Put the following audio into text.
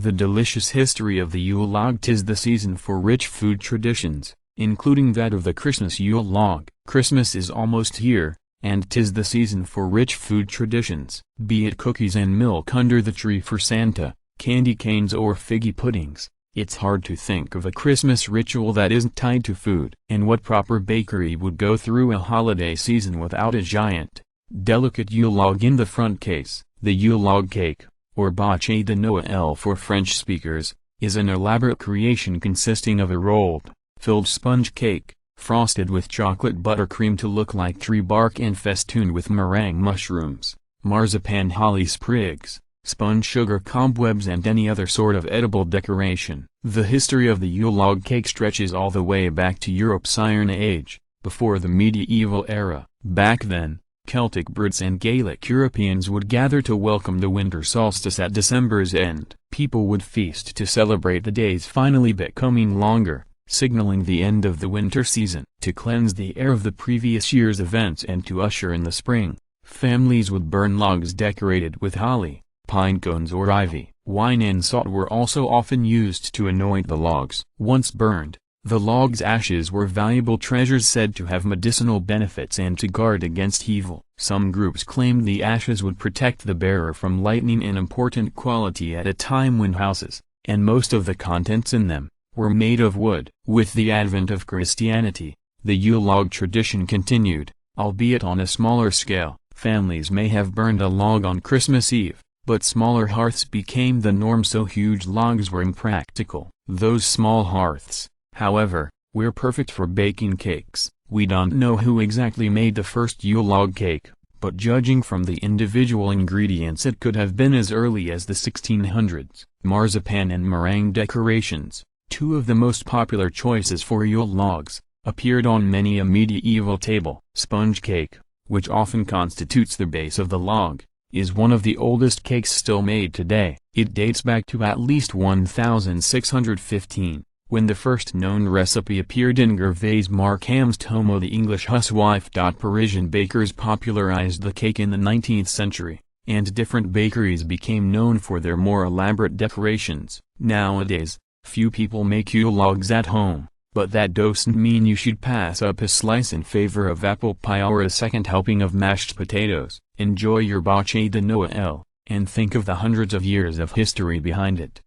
The delicious history of the Yule log. 'Tis the season for rich food traditions, including that of the Christmas Yule log. Christmas is almost here, and 'tis the season for rich food traditions. Be it cookies and milk under the tree for Santa, candy canes or figgy puddings, it's hard to think of a Christmas ritual that isn't tied to food. And what proper bakery would go through a holiday season without a giant, delicate Yule log in the front case? The Yule log cake, or bûcher de Noël for French speakers, is an elaborate creation consisting of a rolled, filled sponge cake, frosted with chocolate buttercream to look like tree bark and festooned with meringue mushrooms, marzipan holly sprigs, spun sugar cobwebs and any other sort of edible decoration. The history of the Yule log cake stretches all the way back to Europe's Iron Age, before the medieval era. Back then, Celtic Brits and Gaelic Europeans would gather to welcome the winter solstice at December's end. People would feast to celebrate the days finally becoming longer, signaling the end of the winter season. To cleanse the air of the previous year's events and to usher in the spring, families would burn logs decorated with holly, pine cones or ivy. Wine and salt were also often used to anoint the logs. Once burned, the log's ashes were valuable treasures said to have medicinal benefits and to guard against evil. Some groups claimed the ashes would protect the bearer from lightning, an important quality at a time when houses, and most of the contents in them, were made of wood. With the advent of Christianity, the Yule log tradition continued, albeit on a smaller scale. Families may have burned a log on Christmas Eve, but smaller hearths became the norm, so huge logs were impractical. Those small hearths, however, were perfect for baking cakes. We don't know who exactly made the first Yule log cake, but judging from the individual ingredients it could have been as early as the 1600s. Marzipan and meringue decorations, two of the most popular choices for Yule logs, appeared on many a medieval table. Sponge cake, which often constitutes the base of the log, is one of the oldest cakes still made today. It dates back to at least 1615, when the first known recipe appeared in Gervais Markham's Tomo the English Housewife. Parisian bakers popularized the cake in the 19th century, and different bakeries became known for their more elaborate decorations. Nowadays, few people make Yule logs at home, but that doesn't mean you should pass up a slice in favor of apple pie or a second helping of mashed potatoes. Enjoy your bûcher de Noël, and think of the hundreds of years of history behind it.